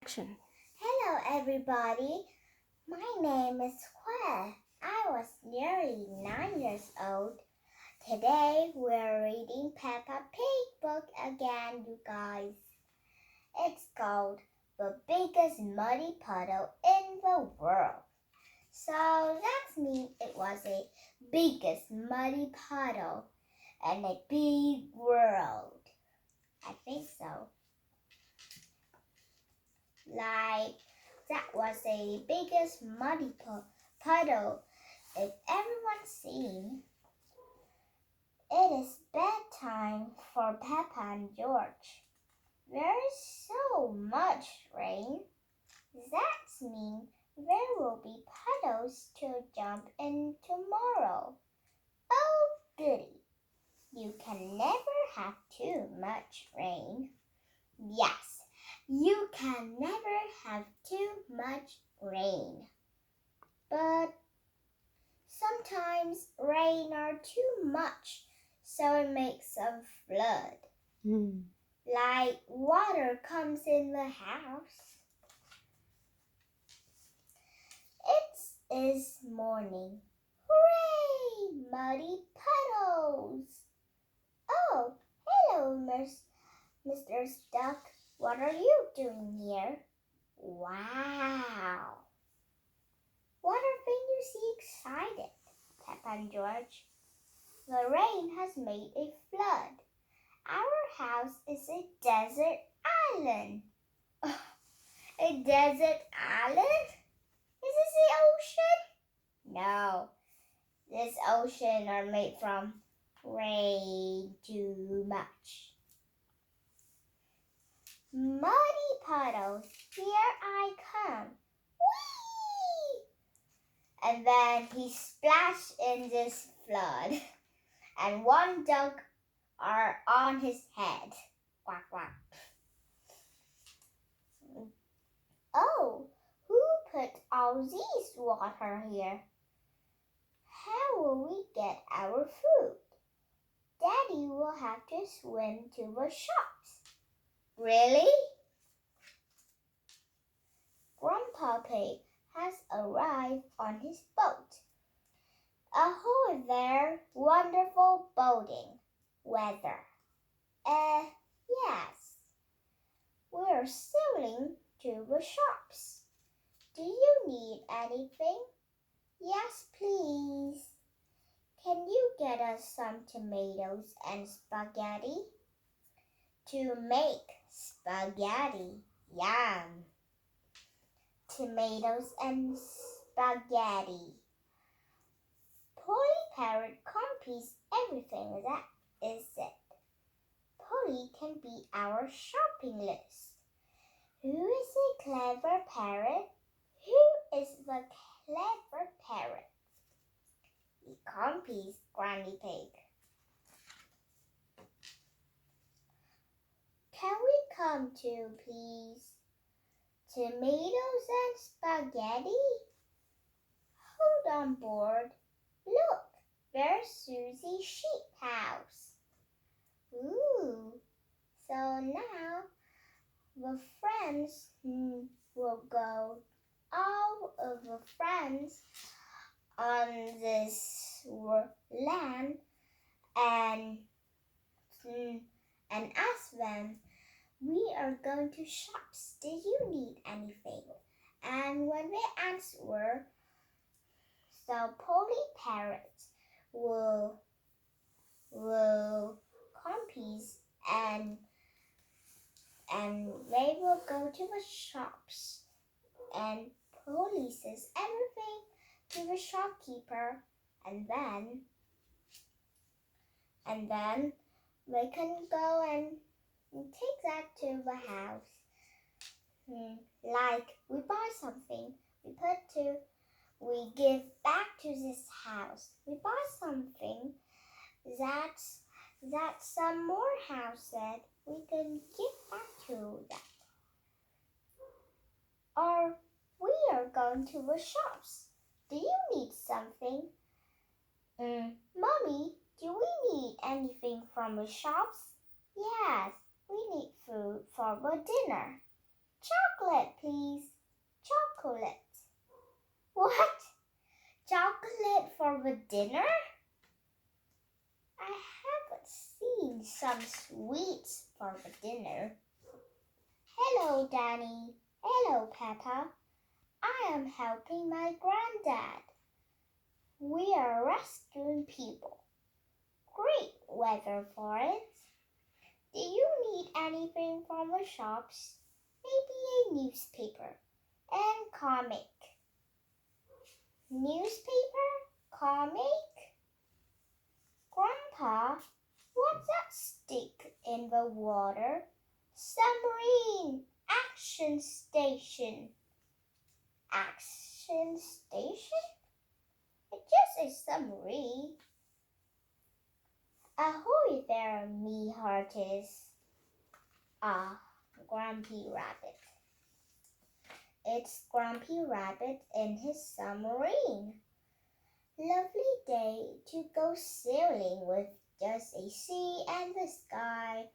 Action. Hello, everybody. My name is Hue. I was nearly 9 years old. Today we're reading Peppa Pig book again, you guys. It's called The Biggest Muddy Puddle in the World. So that means it was a biggest muddy puddle and a big world. I think so. Like that was the biggest muddy puddle if everyone's seen. It is bedtime for Peppa and George. There is so much rain. That means there will be puddles to jump in tomorrow. Oh, goody. You can never have too much rain. Yes, you can never have too much rain. But sometimes rain are too much, so it makes a flood. Like water comes in the house. It is morning. Hooray! Muddy puddles. Oh, hello, Mr. Duck. What are you doing here? Wow. What are you so excited, Peppa and George? The rain has made a flood. Our house is a desert island. A desert island? Is this the ocean? No. This ocean are made from rain too much. Muddy puddles, here I come. Whee! And then he splashed in this flood, and one duck are on his head. Quack, quack. Oh, who put all this water here? How will we get our food? Daddy will have to swim to the shops. Really? Grandpa Pig has arrived on his boat. Ahoy there, wonderful boating weather. Yes. We're sailing to the shops. Do you need anything? Yes, please. Can you get us some tomatoes and spaghetti? To make spaghetti. Yum. Tomatoes and spaghetti. Polly Parrot copies everything that is it. Polly can be our shopping list. Who is a clever parrot? Who is the clever parrot? He copies Granny Pig. Can we come too, please? Tomatoes and spaghetti? Hold on board. Look, there's Susie's sheep house. Ooh, so now the friends will go, all of the friends on this land and ask them, we are going to shops. Do you need anything? And when they answer, so Polly Parrot will compete and they will go to the shops and Polly says everything to the shopkeeper and then they can go and take that to the house. Like we buy something, we give back to this house. We buy something that some more house said we can give back to that. Or we are going to the shops. Do you need something? Mommy, do we need from the shops? Yes, we need food for the dinner. Chocolate, please. Chocolate. What? Chocolate for the dinner? I haven't seen some sweets for the dinner. Hello, Danny. Hello, Peppa. I am helping my granddad. We are rescuing people. Great weather for it. Do you need anything from the shops? Maybe a newspaper and comic. Newspaper? Comic? Grandpa, what's that stick in the water? Submarine! Action station. Action station? It's just a submarine. Ahoy there, me hearties. Ah, Grumpy Rabbit. It's Grumpy Rabbit in his submarine. Lovely day to go sailing with just a sea and the sky.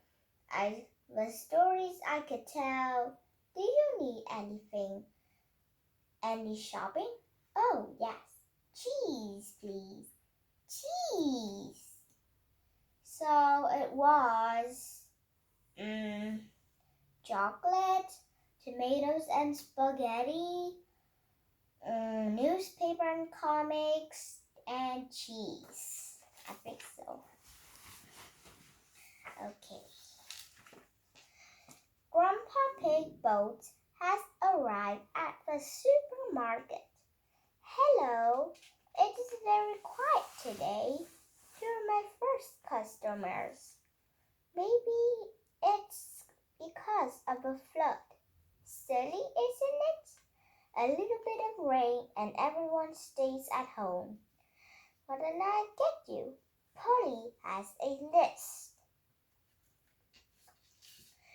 The stories I could tell. Do you need anything? Any shopping? Oh, yes. Cheese, please. Cheese. So it was chocolate, tomatoes and spaghetti, newspaper and comics, and cheese. I think so. Okay. Grandpa Pig boat has arrived at the supermarket. Hello, it is very quiet today. You're my first customers. Maybe it's because of the flood. Silly, isn't it? A little bit of rain and everyone stays at home. What did I get you? Polly has a list.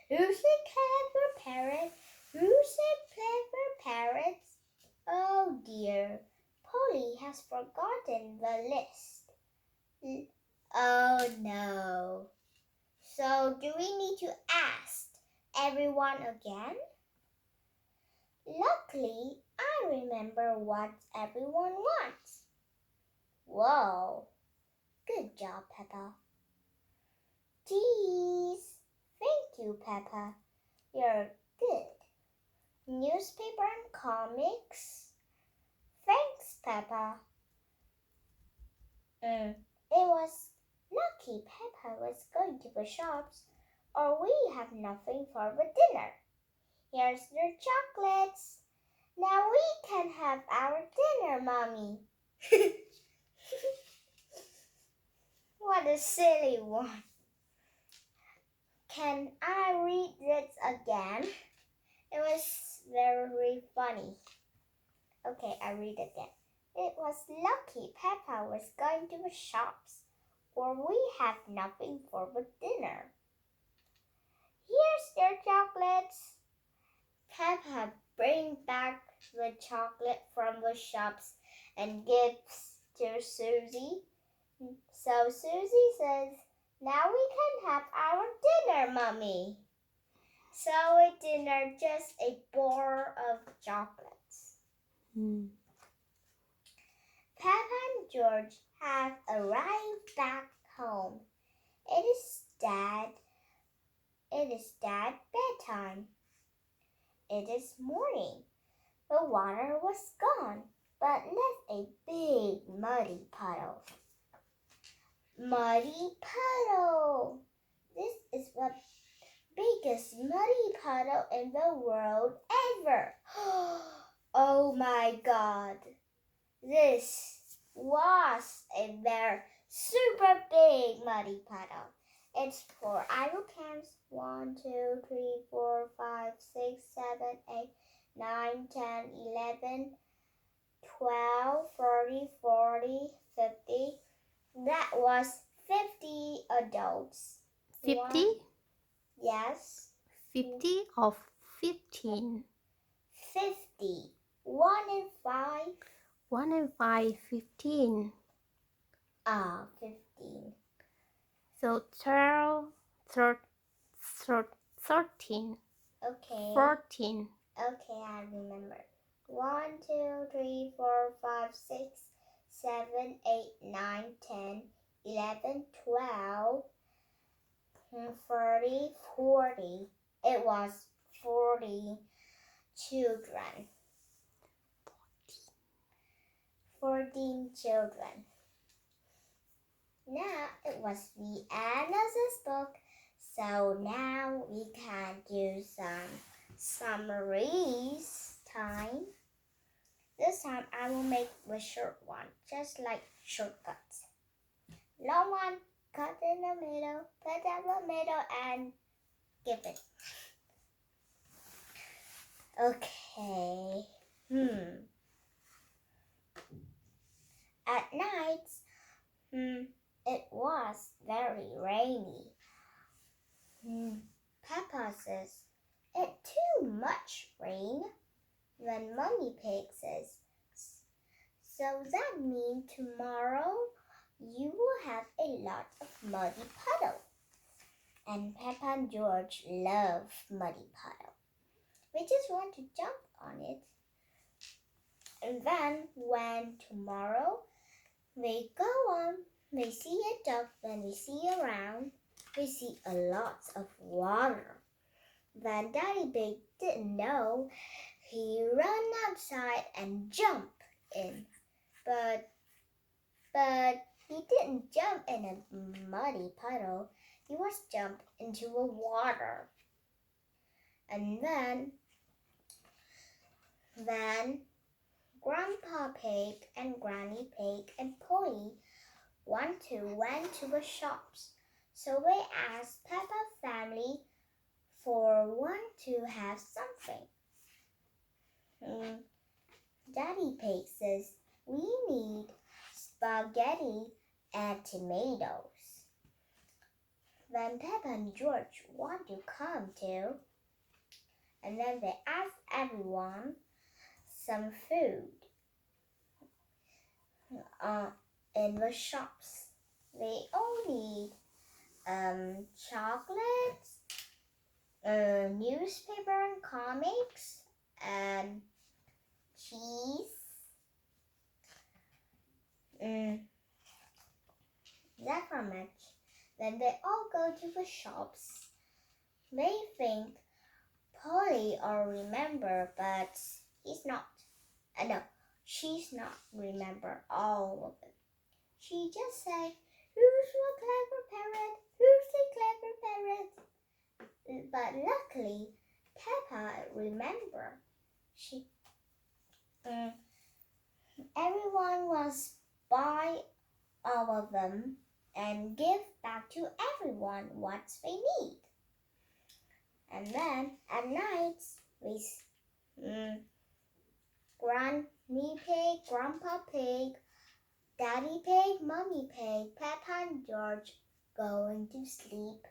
Who's a clever parrot? Who's a clever parrot? Oh dear, Polly has forgotten the list. Oh no. So do we need to ask everyone again? Luckily, I remember what everyone wants. Whoa, good job, Peppa. Geez, thank you, Peppa. You're good. Newspaper and comics. Thanks, Peppa. It was lucky Peppa was going to the shops, or we have nothing for the dinner. Here's your chocolates. Now we can have our dinner, Mommy. What a silly one. Can I read this again? It was very funny. Okay, I read it again. It was lucky Peppa was going to the shops, or we have nothing for the dinner. Here's your chocolates. Peppa brings back the chocolate from the shops and gives to Susie. So Susie says, now we can have our dinner, Mommy. So a dinner, just a bar of chocolates. Peppa and George have arrived back home. It is Dad bedtime. It is morning. The water was gone, but left a big muddy puddle. Muddy puddle! This is the biggest muddy puddle in the world ever. Oh my God! This was a very super big muddy puddle. It's for idle cans 1, 2, 3, 4, 5, 6, 7, 8, 9, 10, 11, 12, 30, 40, 50. That was 50 adults. 50? Yes. 50 of 15. 50. 1 and 5. 1 and 5, 15. 15. So 13. Okay. 14. Okay, I remember. 1, 2, 3, 4, 5, 6, 7, 8, 9, 10, 11, 12, 30, 40. It was 40 children. 14 children. Now it was the end of this book, so now we can do some summaries time. This time I will make a short one, just like shortcuts. Long one, cut in the middle, put in the middle, and give it. Okay. At night, it was very rainy. Peppa says, "It's too much rain." Then Mummy Pig says, "So that means tomorrow you will have a lot of muddy puddle." And Peppa and George love muddy puddle. We just want to jump on it. And then when tomorrow we go on, we see a duck, when we see around, we see a lot of water. Then Daddy Pig didn't know. He ran outside and jumped in. But he didn't jump in a muddy puddle. He was jumped into a water. And then Grandpa Pig and Granny Pig and Polly went to the shops. So they asked Peppa's family for one to have something. Daddy Pig says, "We need spaghetti and tomatoes." Then Peppa and George want to come too. And then they ask everyone some food in the shops. They all need chocolates, newspaper and comics, and cheese. That not much. Then they all go to the shops. They think Polly will remember, but he's not. No, she's not remember all of them. She just say, "Who's a clever parrot? Who's a clever parrot?" But luckily, Peppa remember. Everyone was buy all of them and give back to everyone what they need. And then at night, we Granny Pig, Grandpa Pig, Daddy Pig, Mummy Pig, Peppa and George going to sleep.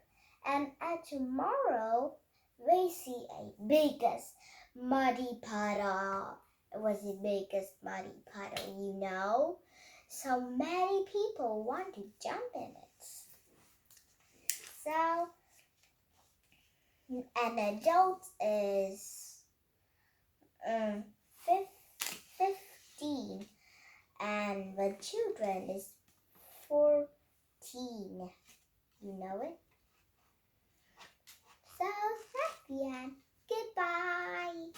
And at tomorrow, they see a biggest muddy puddle. It was the biggest muddy puddle, So many people want to jump in it. So, an adult is 15 and the children is 14. You know it? So that's the end. Goodbye.